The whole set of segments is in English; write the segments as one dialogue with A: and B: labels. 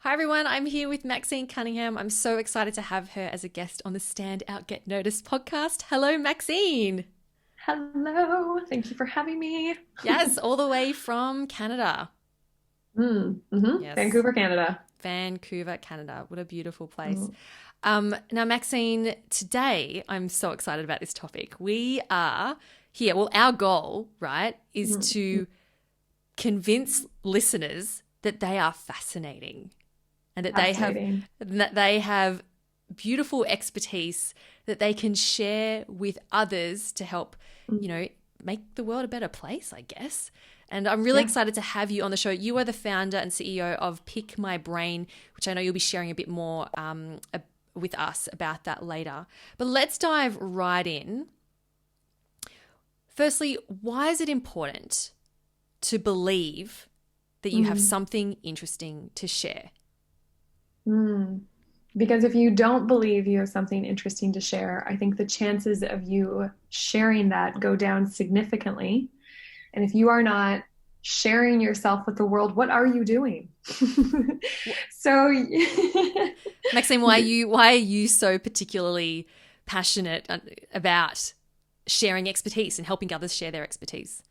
A: Hi everyone, I'm here with Maxine Cunningham. I'm so excited to have her as a guest on the Stand Out Get Noticed podcast. Hello, Maxine.
B: Hello, thank you for having me.
A: Yes, all the way from Canada. Yes,
B: Vancouver, Canada.
A: Vancouver, Canada. What a beautiful place.
B: Mm,
A: Now, Maxine, today I'm so excited about this topic. We are here. Well, our goal, right, is
B: mm,
A: to convince listeners that they are fascinating and
B: Fascinating.
A: that they have beautiful expertise that they can share with others to help,
B: Mm,
A: you know, make the world a better place, I guess. And I'm really
B: Yeah.
A: excited to have you on the show. You are the founder and CEO of Pick My Brain, which I know you'll be sharing a bit more with us about that later. But let's dive right in. Firstly, why is it important to believe that you have
B: Mm,
A: something interesting to share?
B: mm. Because if you don't believe you have something interesting to share, I think the chances of you sharing that go down significantly. And if you are not sharing yourself with the world, what are you doing? So,
A: Maxine, why are you so particularly passionate about sharing expertise and helping others share their expertise?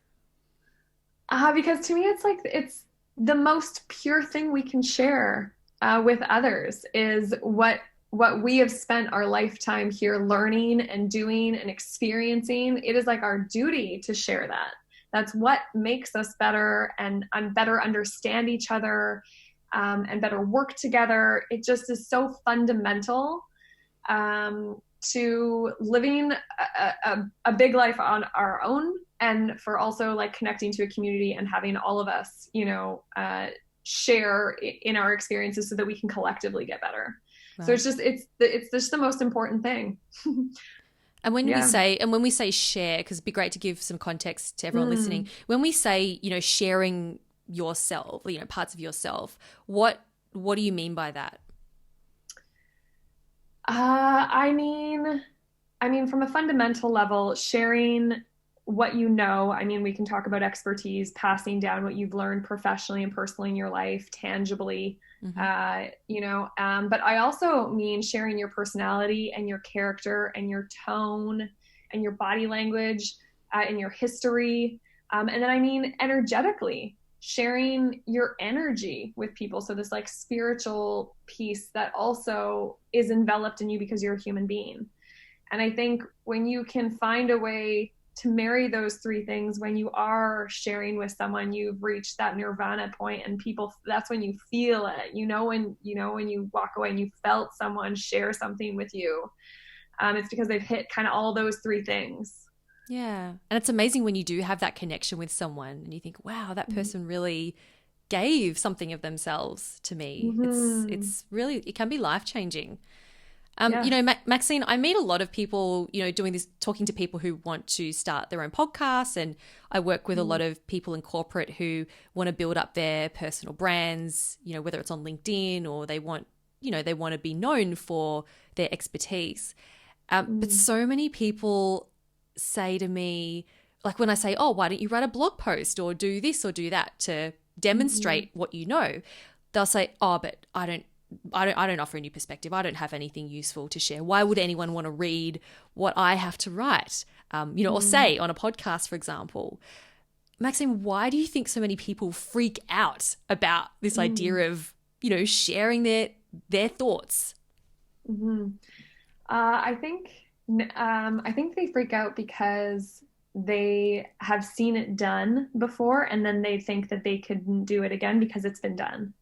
B: because to me, it's like it's the most pure thing we can share with others is what we have spent our lifetime here learning and doing and experiencing. It is like our duty to share that. That's what makes us better and better understand each other and better work together. It just is so fundamental to living a big life on our own and for also like connecting to a community and having all of us, share in our experiences so that we can collectively get better. So
A: Right.
B: it's just the most important thing.
A: And when we
B: Yeah.
A: say and when we say share, because it'd be great to give some context to everyone listening.
B: Mm.
A: When we say, sharing yourself, parts of yourself, what do you mean by that?
B: Uh, I mean, from a fundamental level, sharing what you know. I mean, we can talk about expertise, passing down what you've learned professionally and personally in your life, tangibly.
A: Hmm.
B: But I also mean sharing your personality and your character and your tone and your body language and your history. And then I mean energetically, sharing your energy with people. So this like spiritual piece that also is enveloped in you because you're a human being. And I think when you can find a way to marry those three things, when you are sharing with someone, you've reached that nirvana point, and people, that's when you feel it. When you walk away and you felt someone share something with you, it's because they've hit kind of all those three things.
A: Yeah. And it's amazing when you do have that connection with someone and you think, wow, that person really gave something of themselves to me. It's
B: Mm-hmm.
A: it's really it can be life changing.
B: Yeah.
A: Maxine, I meet a lot of people, doing this, talking to people who want to start their own podcasts, and I work with a lot of people in corporate who want to build up their personal brands, whether it's on LinkedIn or they want to be known for their expertise. But
B: Mm-hmm.
A: so many people say to me, like when I say, oh, why don't you write a blog post or do this or do that to
B: Mm-hmm.
A: demonstrate what you know? They'll say, oh, but I don't offer a new perspective. I don't have anything useful to share. Why would anyone want to read what I have to write, or say on a podcast, for example? Maxime, why do you think so many people freak out about this idea
B: Mm-hmm.
A: of, sharing their thoughts?
B: Mm-hmm. I think I think they freak out because they have seen it done before, and then they think that they couldn't do it again because it's been done.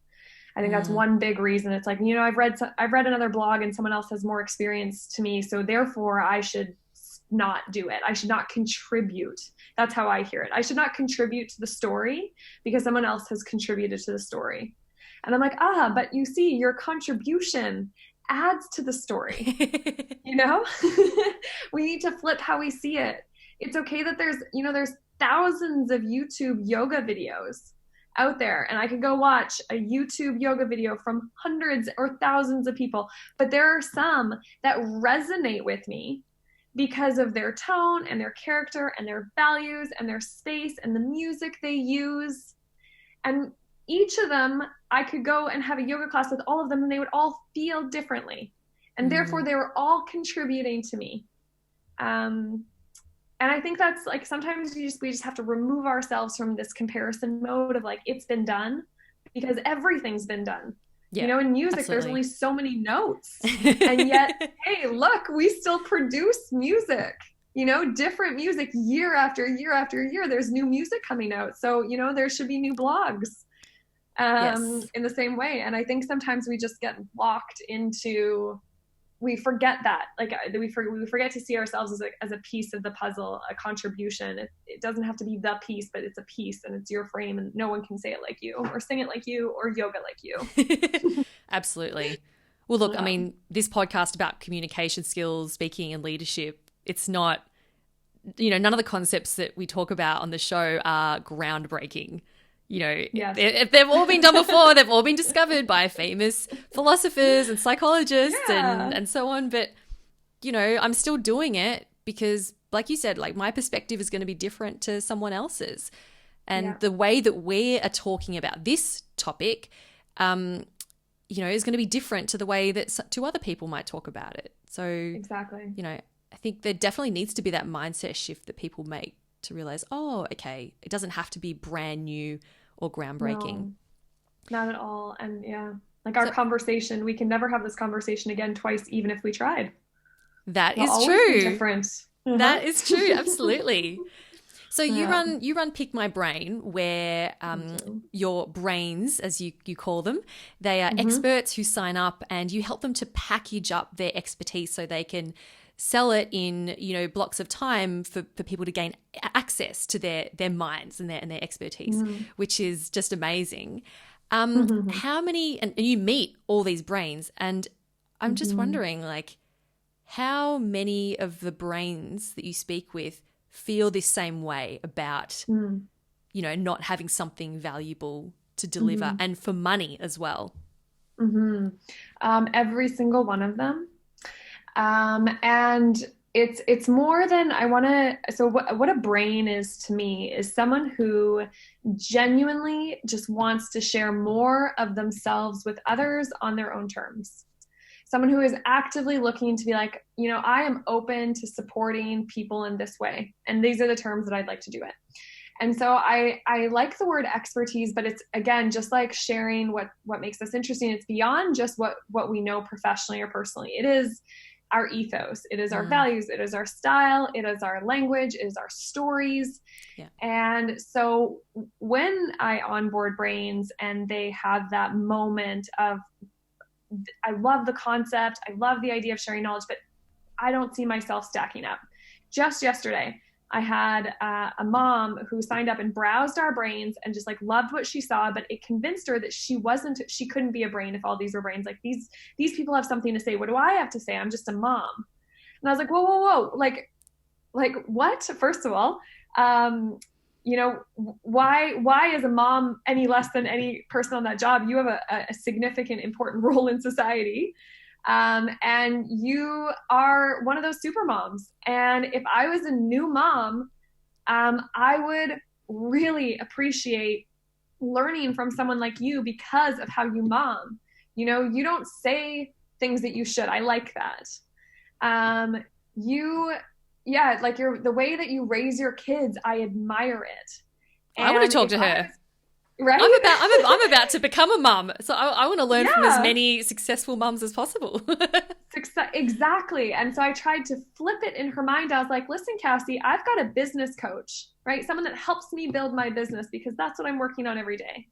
B: I think that's
A: Mm,
B: one big reason. It's like, I've read another blog and someone else has more experience to me, so therefore I should not do it. I should not contribute. That's how I hear it. I should not contribute to the story because someone else has contributed to the story. And I'm like, but you see, your contribution adds to the story. You know, we need to flip how we see it. It's okay that there's thousands of YouTube yoga videos out there, and I could go watch a YouTube yoga video from hundreds or thousands of people, but there are some that resonate with me because of their tone and their character and their values and their space and the music they use. And each of them, I could go and have a yoga class with all of them and they would all feel differently. And therefore they were all contributing to me. And I think that's like, sometimes we just have to remove ourselves from this comparison mode of like, it's been done, because everything's been done. Yeah, you know, in music, absolutely. There's only so many notes. And yet, hey, look, we still produce music, you know, different music year after year after year. There's new music coming out. So, you know, there should be new blogs in the same way. And I think sometimes we just get locked into, we forget that, like we forget to see ourselves as a piece of the puzzle, a contribution. It doesn't have to be the piece, but it's a piece and it's your frame, and no one can say it like you or sing it like you or yoga like you.
A: Absolutely. Well, look, I mean, this podcast about communication skills, speaking and leadership, it's not, you know, none of the concepts that we talk about on the show are groundbreaking. You know, if they've all been done before, they've all been discovered by famous philosophers and psychologists and so on. But, you know, I'm still doing it because, like you said, like my perspective is going to be different to someone else's. And the way that we are talking about this topic, you know, is going to be different to the way that two other people might talk about it. So, exactly, you know, I think there definitely needs to be that mindset shift that people make to realize, oh, okay, it doesn't have to be brand new or groundbreaking.
B: No, not at all. And like our conversation, we can never have this conversation again twice, even if we tried.
A: That is true.
B: Different.
A: That is true. Absolutely. So you run Pick My Brain, where your brains, as you call them, they are experts who sign up and you help them to package up their expertise so they can sell it in, you know, blocks of time for people to gain access to their minds and their expertise, which is just amazing. How many, and you meet all these brains, and I'm just wondering, like, how many of the brains that you speak with feel this same way about, you know, not having something valuable to deliver and for money as well?
B: Every single one of them. And it's more than I want to, so what a brain is to me is someone who genuinely just wants to share more of themselves with others on their own terms. Someone who is actively looking to be like, you know, I am open to supporting people in this way. And these are the terms that I'd like to do it. And so I like the word expertise, but it's, again, just like sharing what makes us interesting. It's beyond just what we know professionally or personally. It is our ethos. It is our values. It is our style. It is our language. It is our stories. Yeah. And so when I onboard brains and they have that moment of, I love the concept, I love the idea of sharing knowledge, but I don't see myself stacking up. Just yesterday, I had a mom who signed up and browsed our brains and just like loved what she saw, but it convinced her that she couldn't be a brain if all these were brains. Like these people have something to say. What do I have to say? I'm just a mom. And I was like, whoa. Like what? First of all, you know, why is a mom any less than any person on that job? You have a significant, important role in society. And you are one of those super moms. And if I was a new mom, I would really appreciate learning from someone like you because of how you mom. You know, you don't say things that you should. I like that. Like the way that you raise your kids, I admire it. And
A: I want to talk to her.
B: Right?
A: I'm about to become a mum, so I want to learn from as many successful mums as possible.
B: Exactly. And so I tried to flip it in her mind. I was like, listen, Cassie, I've got a business coach, right? Someone that helps me build my business because that's what I'm working on every day.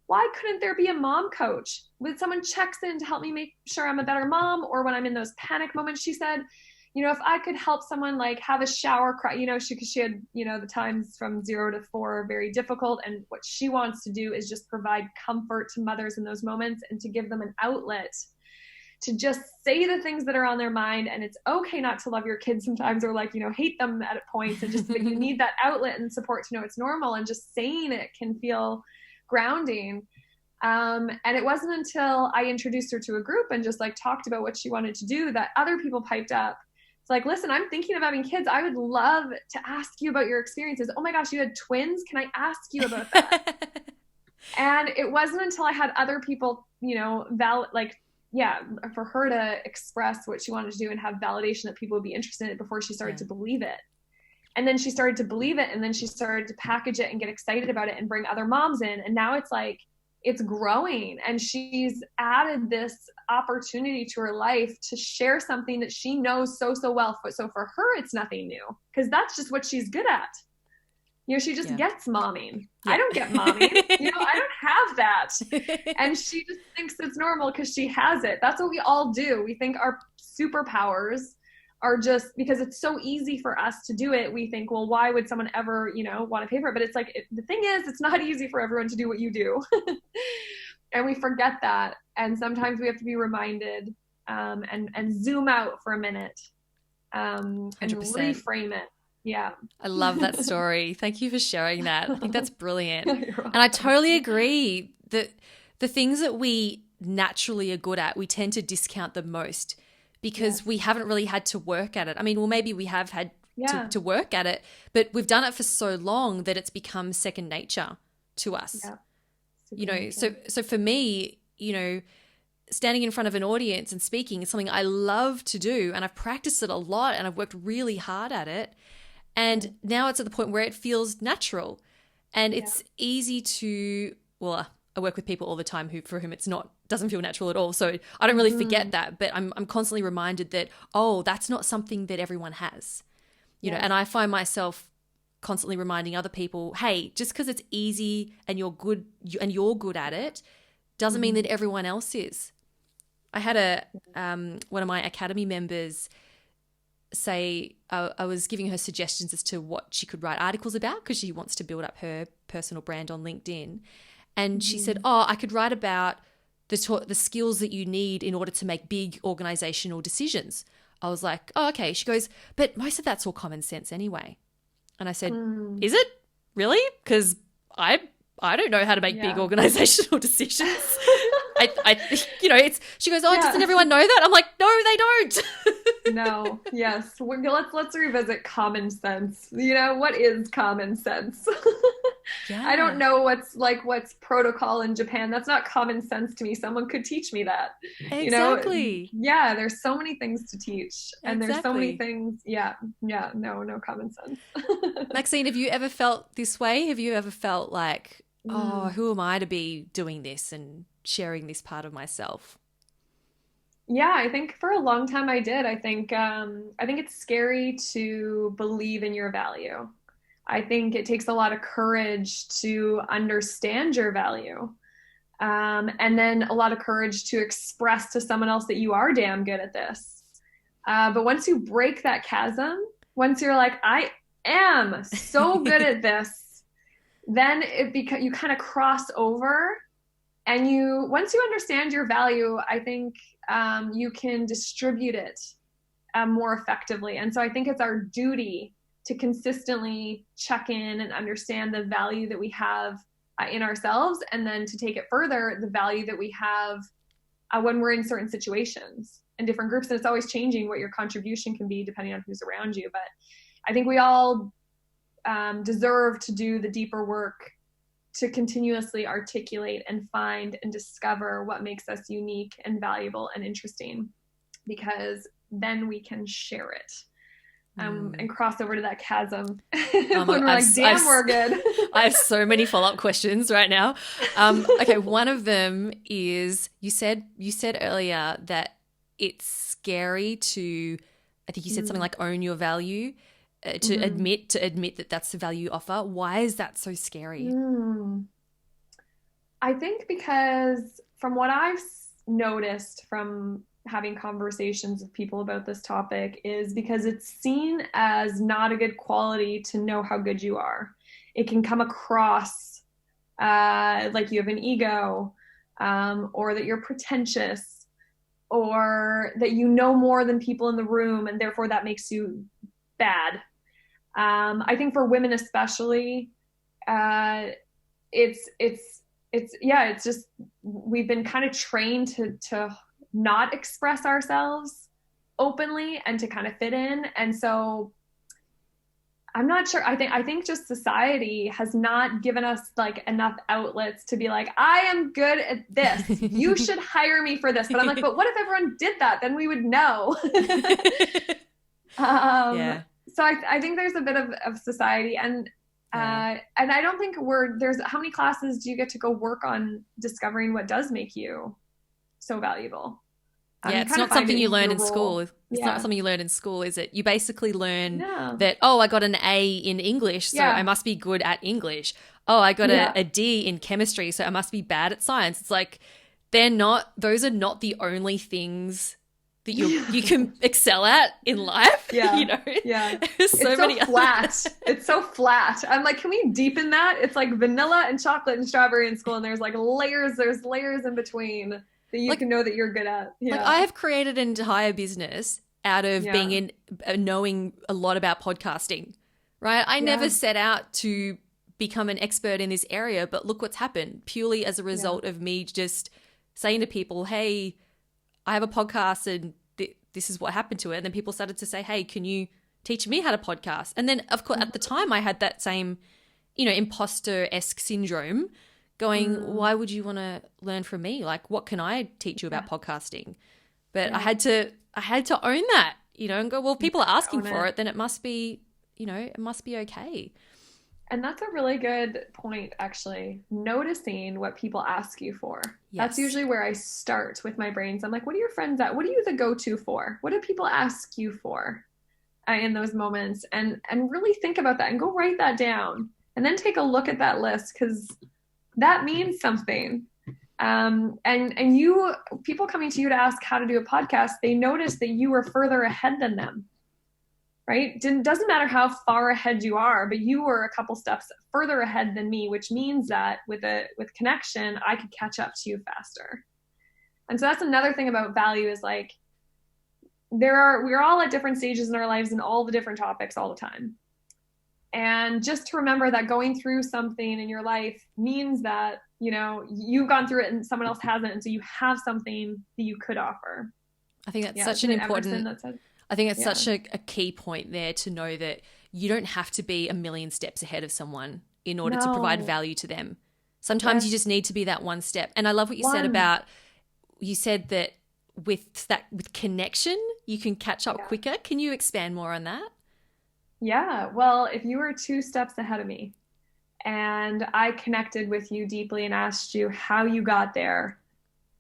B: Why couldn't there be a mom coach? When someone checks in to help me make sure I'm a better mom, or when I'm in those panic moments, she said, you know, if I could help someone like have a shower cry, you know, she had, you know, the times from 0 to 4 are very difficult. And what she wants to do is just provide comfort to mothers in those moments and to give them an outlet to just say the things that are on their mind. And it's okay not to love your kids sometimes, or like, you know, hate them at points, and just that you need that outlet and support to know it's normal. And just saying it can feel grounding. And it wasn't until I introduced her to a group and just like talked about what she wanted to do that other people piped up. It's like, listen, I'm thinking of having kids. I would love to ask you about your experiences. Oh my gosh, you had twins? Can I ask you about that? And it wasn't until I had other people, yeah, for her to express what she wanted to do and have validation that people would be interested in it before she started to believe it. And then she started to believe it, and then she started to package it and get excited about it and bring other moms in. And now it's like, it's growing, and she's added this opportunity to her life to share something that she knows so well. So for her, it's nothing new, because that's just what she's good at. She just gets momming. I don't get momming. I don't have that. And she just thinks it's normal because she has it. That's what we all do. We think our superpowers are just because it's so easy for us to do it. We think, well, why would someone ever, want to pay for it? But it's like, the thing is, it's not easy for everyone to do what you do. And we forget that. And sometimes we have to be reminded and zoom out for a minute and
A: 100%.
B: reframe it. Yeah.
A: I love that story. Thank you for sharing that. I think that's brilliant. And I totally agree that the things that we naturally are good at, we tend to discount the most because we haven't really had to work at it. I mean, well, maybe we have had to work at it, but we've done it for so long that it's become second nature to us. Yeah. So for me, standing in front of an audience and speaking is something I love to do, and I've practiced it a lot and I've worked really hard at it. And now it's at the point where it feels natural, and it's easy to, well, I work with people all the time for whom doesn't feel natural at all. So I don't really forget that, but I'm constantly reminded that, that's not something that everyone has, and I find myself constantly reminding other people, hey, just because it's easy and you're good at it doesn't mean that everyone else is. I had one of my Academy members say, I was giving her suggestions as to what she could write articles about because she wants to build up her personal brand on LinkedIn. And she said, I could write about the skills that you need in order to make big organizational decisions. I was like, okay. She goes, but most of that's all common sense anyway. And I said, is it really? Because I don't know how to make big organizational decisions. She goes, doesn't everyone know that? I'm like, no, they don't.
B: No. Yes. Let's revisit common sense. What is common sense? I don't know what's protocol in Japan. That's not common sense to me. Someone could teach me that.
A: Exactly.
B: There's so many things to teach, and there's so many things. No common sense.
A: Maxine, have you ever felt this way? Have you ever felt like, who am I to be doing this and sharing this part of myself?
B: Yeah, I think for a long time I did. I think it's scary to believe in your value. I think it takes a lot of courage to understand your value. And then a lot of courage to express to someone else that you are damn good at this. But once you break that chasm, once you're like, I am so good at this, then you kind of cross over. And once you understand your value, I think you can distribute it more effectively. And so I think it's our duty to consistently check in and understand the value that we have in ourselves, and then to take it further, the value that we have when we're in certain situations and different groups. And it's always changing what your contribution can be depending on who's around you. But I think we all deserve to do the deeper work to continuously articulate and find and discover what makes us unique and valuable and interesting, because then we can share it and cross over to that chasm when we're like, damn, we're good.
A: I have so many follow-up questions right now. Okay, one of them is you said earlier that it's scary to, I think you said something like own your value. To admit that that's the value you offer. Why is that so scary?
B: I think because from what I've noticed from having conversations with people about this topic is because it's seen as not a good quality to know how good you are. It can come across like you have an ego, or that you're pretentious, or that you know more than people in the room, and therefore that makes you bad. I think for women especially, it's just, we've been kind of trained to not express ourselves openly and to kind of fit in. And so I'm not sure. I think just society has not given us like enough outlets to be like, I am good at this. You should hire me for this. But I'm like, but what if everyone did that? Then we would know.
A: Yeah.
B: So I think there's a bit of society, and I don't think there's how many classes do you get to go work on discovering what does make you so valuable?
A: Yeah, it's not something you learn in school. It's not something you learn in school, is it? You basically learn that, oh, I got an A in English, so I must be good at English. Oh, I got a D in chemistry, so I must be bad at science. It's like those are not the only things that you can excel at in life.
B: Yeah.
A: You know?
B: Yeah.
A: It's so
B: flat. It's so flat. I'm like, can we deepen that? It's like vanilla and chocolate and strawberry in school, and there's layers in between that you can know that you're good at. Yeah.
A: Like I have created an entire business out of being knowing a lot about podcasting, right? I never set out to become an expert in this area, but look what's happened purely as a result of me just saying to people, hey, I have a podcast and this is what happened to it. And then people started to say, hey, can you teach me how to podcast? And then, of course, at the time I had that same, imposter-esque syndrome going, why would you want to learn from me? Like, what can I teach you about podcasting? But I had to own that, and go, well, people are asking for it, then it must be, it must be okay.
B: And that's a really good point, actually. Noticing what people ask you for. Yes. That's usually where I start with my brains. I'm like, what are your friends at? What are you the go-to for? What do people ask you for in those moments? And really think about that and go write that down. And then take a look at that list, because that means something. And people coming to you to ask how to do a podcast, they notice that you were further ahead than them. Right? Doesn't matter how far ahead you are, but you were a couple steps further ahead than me, which means that with connection, I could catch up to you faster. And so that's another thing about value is like, we're all at different stages in our lives and all the different topics all the time. And just to remember that going through something in your life means that, you've gone through it and someone else hasn't. And so you have something that you could offer.
A: I think that's such an important... I think it's such a key point there to know that you don't have to be a million steps ahead of someone in order to provide value to them. Sometimes you just need to be that one step. And I love what you said that with connection, you can catch up quicker. Can you expand more on that?
B: Yeah. Well, if you were 2 steps ahead of me and I connected with you deeply and asked you how you got there,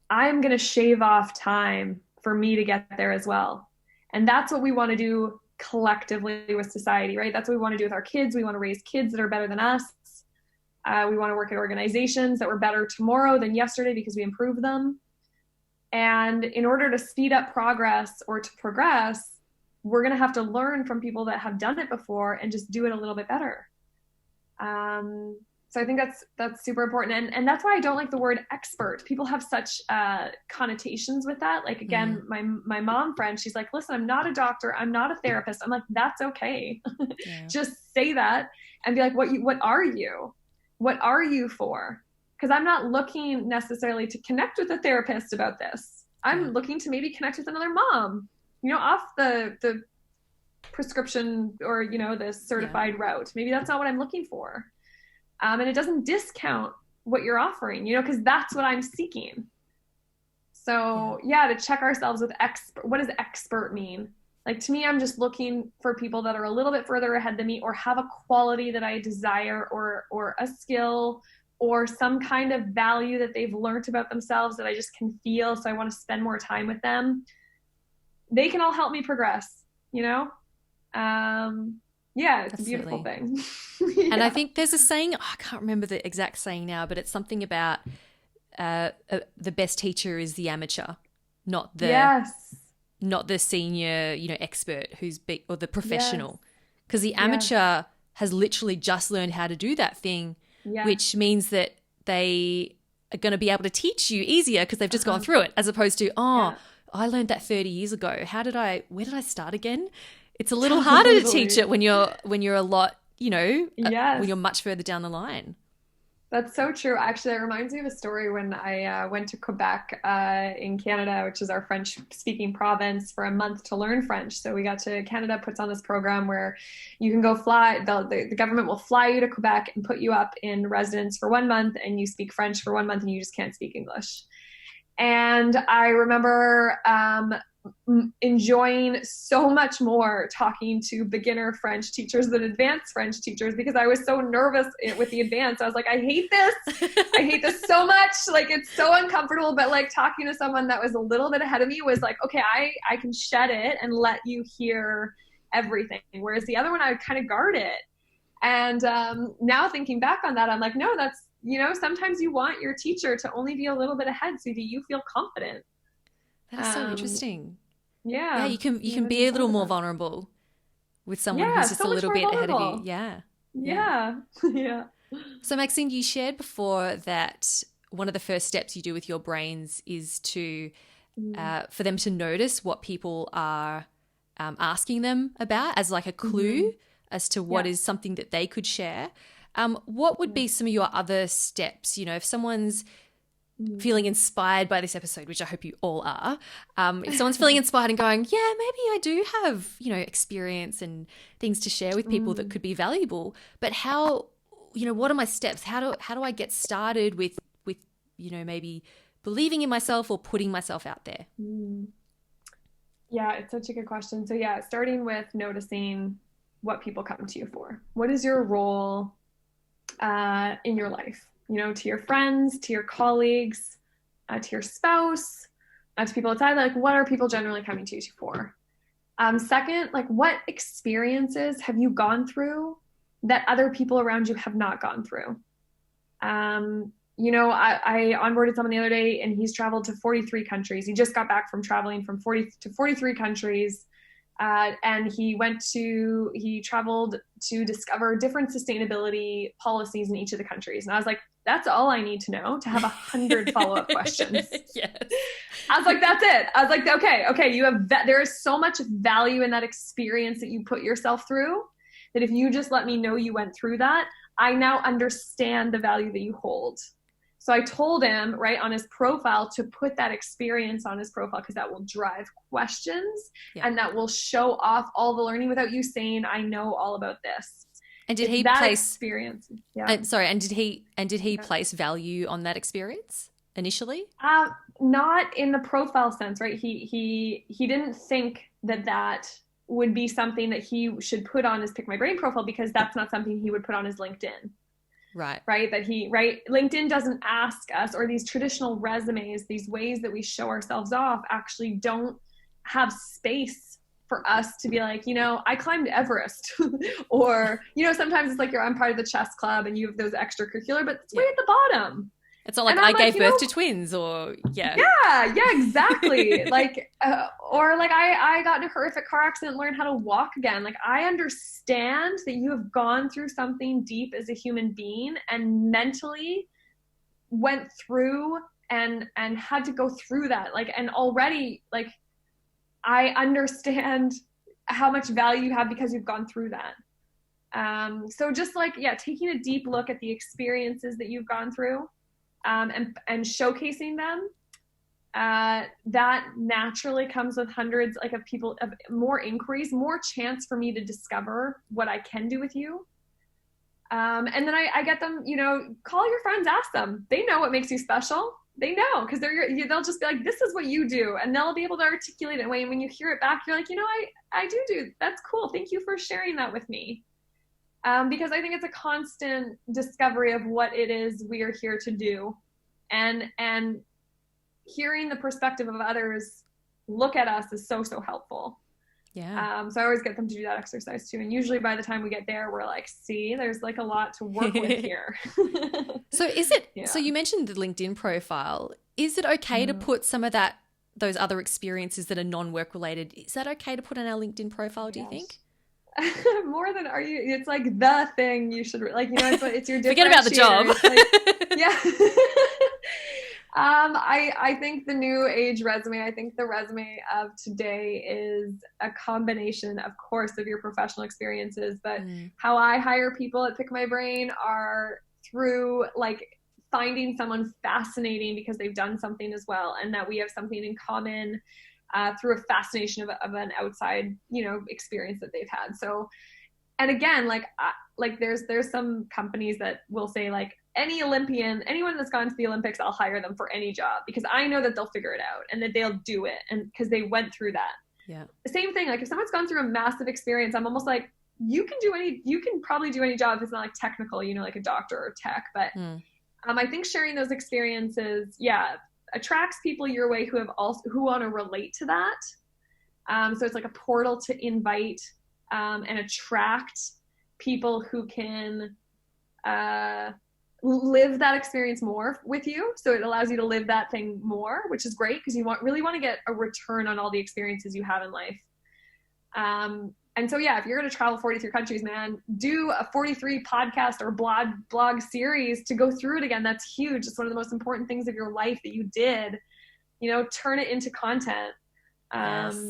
B: I'm going to shave off time for me to get there as well. And that's what we want to do collectively with society, right? That's what we want to do with our kids. We want to raise kids that are better than us. We want to work at organizations that were better tomorrow than yesterday because we improved them. And in order to speed up progress or to progress, we're going to have to learn from people that have done it before and just do it a little bit better. So I think that's super important. And that's why I don't like the word expert. People have such connotations with that. Like, again, my mom friend, she's like, listen, I'm not a doctor. I'm not a therapist. I'm like, that's okay. Yeah. Just say that and be like, what are you? What are you for? Because I'm not looking necessarily to connect with a therapist about this. I'm looking to maybe connect with another mom, off the prescription or, the certified route. Maybe that's not what I'm looking for. And it doesn't discount what you're offering, because that's what I'm seeking. So to check ourselves with what does expert mean? Like, to me, I'm just looking for people that are a little bit further ahead than me or have a quality that I desire or a skill or some kind of value that they've learned about themselves that I just can feel. So I want to spend more time with them. They can all help me progress, it's a beautiful thing.
A: And I think there's a saying, I can't remember the exact saying now, but it's something about the best teacher is the amateur, not the senior, expert who's big, or the professional. Because the amateur has literally just learned how to do that thing, which means that they are going to be able to teach you easier because they've just gone through it, as opposed to, I learned that 30 years ago. Where did I start again? It's a little harder to teach it when you're a lot, when you're much further down the line.
B: That's so true. Actually, that reminds me of a story when I went to Quebec in Canada, which is our French-speaking province, for a month to learn French. So we got to Canada puts on this program where you can go fly. The government will fly you to Quebec and put you up in residence for 1 month, and you speak French for 1 month, and you just can't speak English. And I remember enjoying so much more talking to beginner French teachers than advanced French teachers, because I was so nervous with the advanced. I was like, I hate this. I hate this so much. Like, it's so uncomfortable. But like talking to someone that was a little bit ahead of me was like, okay, I can shed it and let you hear everything. Whereas the other one, I would kind of guard it. And now thinking back on that, I'm like, no, that's, sometimes you want your teacher to only be a little bit ahead so that you feel confident.
A: That's so interesting.
B: Yeah.
A: Yeah, you can be a little more vulnerable with someone who's just a little bit ahead of you. Yeah.
B: Yeah. Yeah.
A: So Maxine, you shared before that one of the first steps you do with your brains is to for them to notice what people are asking them about as like a clue as to what is something that they could share. What would be some of your other steps? If someone's feeling inspired by this episode, which I hope you all are, if someone's feeling inspired and going, yeah, maybe I do have, experience and things to share with people that could be valuable, but how, what are my steps? How do I get started with, maybe believing in myself or putting myself out there?
B: Yeah, it's such a good question. So yeah, starting with noticing what people come to you for. What is your role in your life? To your friends, to your colleagues, to your spouse, to people outside. Like, what are people generally coming to you for? Second, like, what experiences have you gone through that other people around you have not gone through? I onboarded someone the other day, and he's traveled to 43 countries. He just got back from traveling from 40 to 43 countries. And he traveled to discover different sustainability policies in each of the countries. And I was like, that's all I need to know to have 100 follow-up questions.
A: Yes.
B: I was like, that's it. I was like, okay, there is so much value in that experience that you put yourself through, that if you just let me know you went through that, I now understand the value that you hold. So I told him right on his profile to put that experience on his profile, because that will drive questions and that will show off all the learning without you saying, I know all about this.
A: And did he place
B: experience? Yeah.
A: And did he place value on that experience initially?
B: Not in the profile sense, right? He didn't think that would be something that he should put on his Pick My Brain profile, because that's not something he would put on his LinkedIn. Right. LinkedIn doesn't ask us, or these traditional resumes, these ways that we show ourselves off, actually don't have space for us to be like, I climbed Everest or, sometimes it's like I'm part of the chess club and you have those extracurricular, but it's way at the bottom.
A: It's not like I gave birth to twins or
B: Yeah, exactly. Or I got in a horrific car accident and learned how to walk again. Like, I understand that you have gone through something deep as a human being and mentally went through and had to go through that. And already, I understand how much value you have because you've gone through that. So just taking a deep look at the experiences that you've gone through, and showcasing them, that naturally comes with hundreds of people, of more inquiries, more chance for me to discover what I can do with you. And then I get them, call your friends, ask them. They know what makes you special. They know, because they'll just be like, this is what you do. And they'll be able to articulate it. And when you hear it back, you're like, I do. That's cool. Thank you for sharing that with me. Because I think it's a constant discovery of what it is we are here to do, and hearing the perspective of others look at us is so helpful.
A: Yeah.
B: So I always get them to do that exercise too, and usually by the time we get there, we're like, see, there's a lot to work with here.
A: So is it? Yeah. So you mentioned the LinkedIn profile. Is it okay to put some of those other experiences that are non-work related? Is that okay to put on our LinkedIn profile? Do you think?
B: More than it's the thing you should it's your differentiator.
A: Forget about the job.
B: Yeah. I think the new age resume, I think the resume of today is a combination, of course, of your professional experiences, but how I hire people at Pick My Brain are through like finding someone fascinating because they've done something as well, and that we have something in common through a fascination of an outside, you know, experience that they've had. So, and again, like there's some companies that will say like, any Olympian, anyone that's gone to the Olympics, I'll hire them for any job because I know that they'll figure it out and that they'll do it, and because they went through that.
A: Yeah. The
B: same thing, like if someone's gone through a massive experience, I'm almost like, you can probably do any job if it's not like technical, you know, like a doctor or tech. But I think sharing those experiences, attracts people your way who want to relate to that. So it's like a portal to invite and attract people who can live that experience more with you. So it allows you to live that thing more, which is great because you really want to get a return on all the experiences you have in life. And so, if you're going to travel 43 countries, man, do a 43 podcast or blog series to go through it again. That's huge. It's one of the most important things of your life that you did, you know, turn it into content.
A: Yes.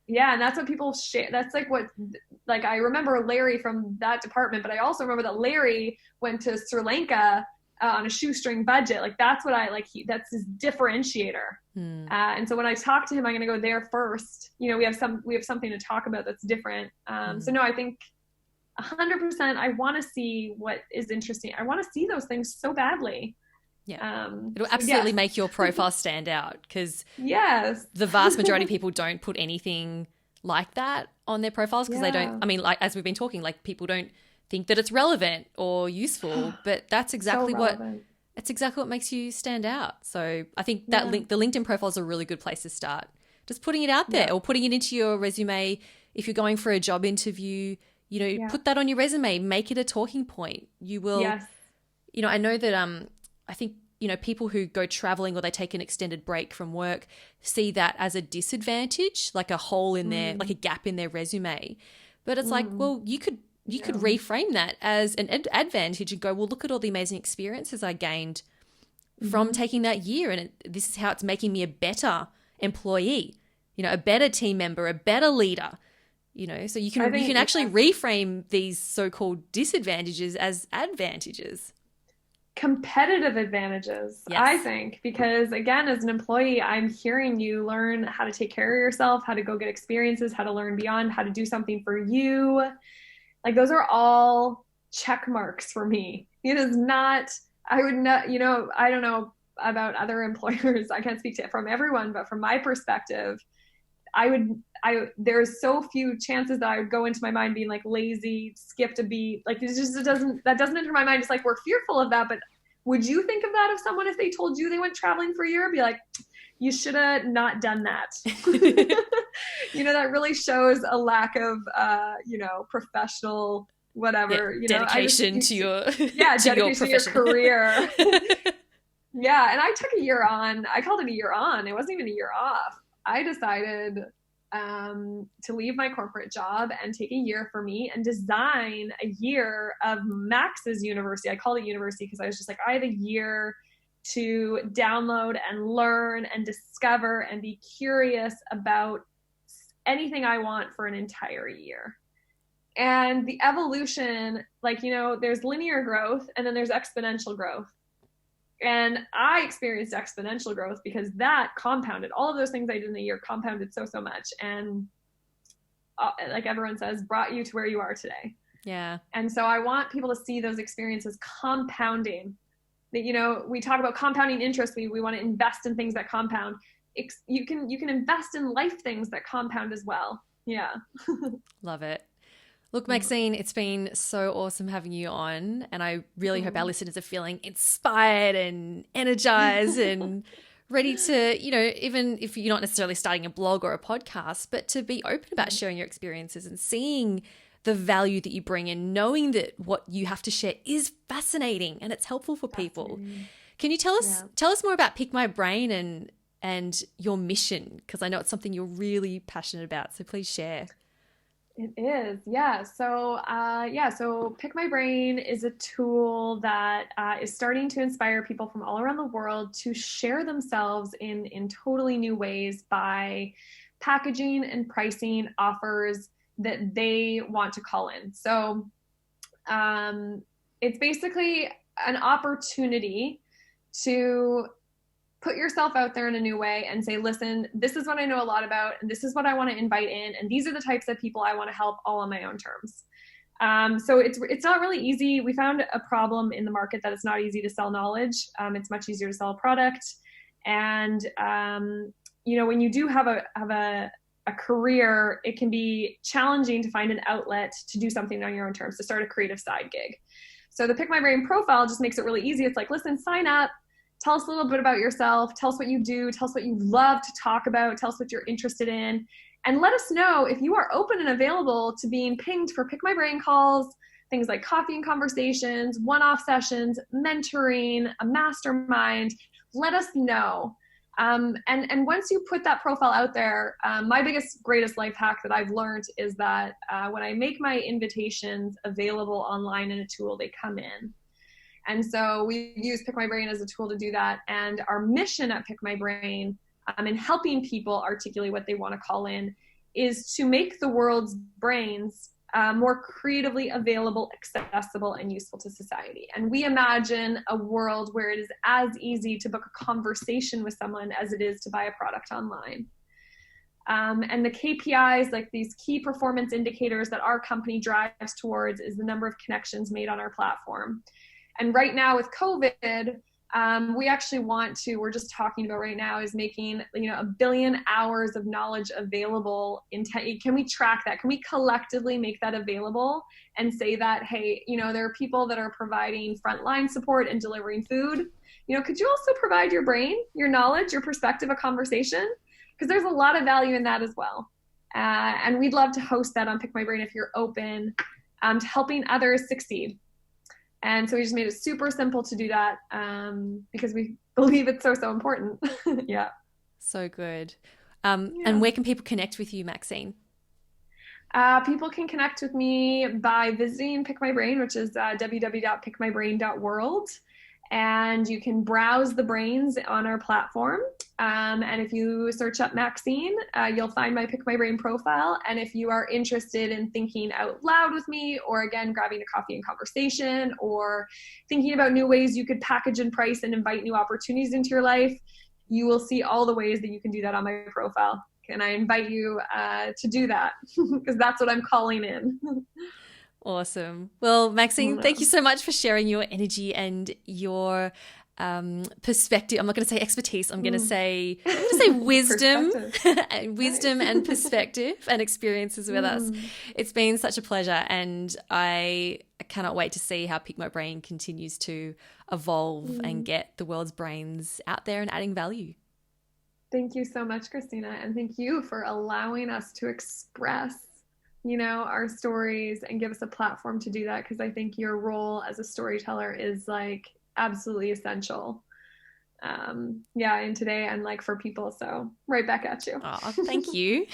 B: Yeah. And that's what people share. That's like I remember Larry from that department, but I also remember that Larry went to Sri Lanka on a shoestring budget. Like that's what I like. That's his differentiator. And so when I talk to him, I'm going to go there first. You know, we have something to talk about that's different. So no, I think 100%. I want to see what is interesting. I want to see those things so badly.
A: Yeah. It'll absolutely make your profile stand out because the vast majority of people don't put anything like that on their profiles because they don't, I mean, like as we've been talking, like people don't think that it's relevant or useful, but that's exactly what makes you stand out. So I think that the LinkedIn profile is a really good place to start. Just putting it out there or putting it into your resume. If you're going for a job interview, you know, put that on your resume, make it a talking point. You will, you know, I know that, I think, you know, people who go traveling or they take an extended break from work see that as a disadvantage, like a hole in their, like a gap in their resume. But it's like, well, you could reframe that as an advantage and go, well, look at all the amazing experiences I gained from taking that year. And this is how it's making me a better employee, you know, a better team member, a better leader, you know, so you can actually reframe these so-called disadvantages as advantages.
B: Competitive advantages, I think, because again, as an employee, I'm hearing you learn how to take care of yourself, how to go get experiences, how to learn beyond, how to do something for you. Like those are all check marks for me. It is not, I would not, you know, I don't know about other employers. I can't speak to it from everyone, but from my perspective, there's so few chances that I would go into my mind being like lazy, skipped a beat. Like that doesn't enter my mind. It's like, we're fearful of that, but would you think of that of someone if they told you they went traveling for a year? Be like, you should have not done that. You know, that really shows a lack of, you know, professional, whatever, you know,
A: dedication to your,
B: dedication to your career. And I took a year on. I called it a year on. It wasn't even a year off. I decided to leave my corporate job and take a year for me and design a year of Max's university. I called it university because I was just like, I have a year to download and learn and discover and be curious about anything I want for an entire year. And the evolution, like, you know, there's linear growth and then there's exponential growth. And I experienced exponential growth because that compounded. All of those things I did in a year compounded so much. And like everyone says, brought you to where you are today.
A: Yeah. And
B: so I want people to see those experiences compounding. That, you know, we talk about compounding interest. We want to invest in things that compound. You can invest in life things that compound as well. Yeah.
A: Love it. Look, Maxine, it's been so awesome having you on, and I really hope our listeners are feeling inspired and energized and ready to, you know, even if you're not necessarily starting a blog or a podcast, but to be open about sharing your experiences and seeing the value that you bring and knowing that what you have to share is fascinating and it's helpful for people. Can you tell us more about Pick My Brain and your mission? Because I know it's something you're really passionate about, so please share.
B: It is, yeah. So, so Pick My Brain is a tool that is starting to inspire people from all around the world to share themselves in totally new ways by packaging and pricing offers that they want to call in. So, it's basically an opportunity to put yourself out there in a new way and say, listen, this is what I know a lot about, and this is what I want to invite in, and these are the types of people I want to help, all on my own terms. So it's not really easy. We found a problem in the market that it's not easy to sell knowledge. It's much easier to sell a product. And when you do have a career, it can be challenging to find an outlet to do something on your own terms, to start a creative side gig. So the Pick My Brain profile just makes it really easy. It's like, listen, sign up. Tell us a little bit about yourself. Tell us what you do. Tell us what you love to talk about. Tell us what you're interested in. And let us know if you are open and available to being pinged for Pick My Brain calls, things like coffee and conversations, one-off sessions, mentoring, a mastermind. Let us know. And once you put that profile out there, my greatest life hack that I've learned is that when I make my invitations available online in a tool, they come in. And so we use Pick My Brain as a tool to do that. And our mission at Pick My Brain, in helping people articulate what they want to call in, is to make the world's brains more creatively available, accessible, and useful to society. And we imagine a world where it is as easy to book a conversation with someone as it is to buy a product online. And the KPIs, like these key performance indicators that our company drives towards, is the number of connections made on our platform. And right now with COVID, we actually we're just talking about right now is making, 1 billion hours of knowledge available. Can we track that? Can we collectively make that available and say that, hey, there are people that are providing frontline support and delivering food. Could you also provide your brain, your knowledge, your perspective, a conversation? Because there's a lot of value in that as well. And we'd love to host that on Pick My Brain if you're open to helping others succeed. And so we just made it super simple to do that because we believe it's so important. Yeah.
A: So good. And where can people connect with you, Maxine?
B: People can connect with me by visiting Pick My Brain, which is www.pickmybrain.world. And you can browse the brains on our platform. And if you search up Maxine, you'll find my Pick My Brain profile. And if you are interested in thinking out loud with me, or again, grabbing a coffee and conversation, or thinking about new ways you could package and price and invite new opportunities into your life, you will see all the ways that you can do that on my profile. And I invite you to do that because that's what I'm calling in.
A: Awesome. Well, Maxine, thank you so much for sharing your energy and your perspective. I'm not going to say expertise. I'm going to say wisdom, wisdom and perspective and experiences with us. It's been such a pleasure, and I cannot wait to see how Pick My Brain continues to evolve and get the world's brains out there and adding value.
B: Thank you so much, Christina, and thank you for allowing us to express our stories and give us a platform to do that, because I think your role as a storyteller is like absolutely essential in today and like for people. So right back at you.
A: Oh, thank you.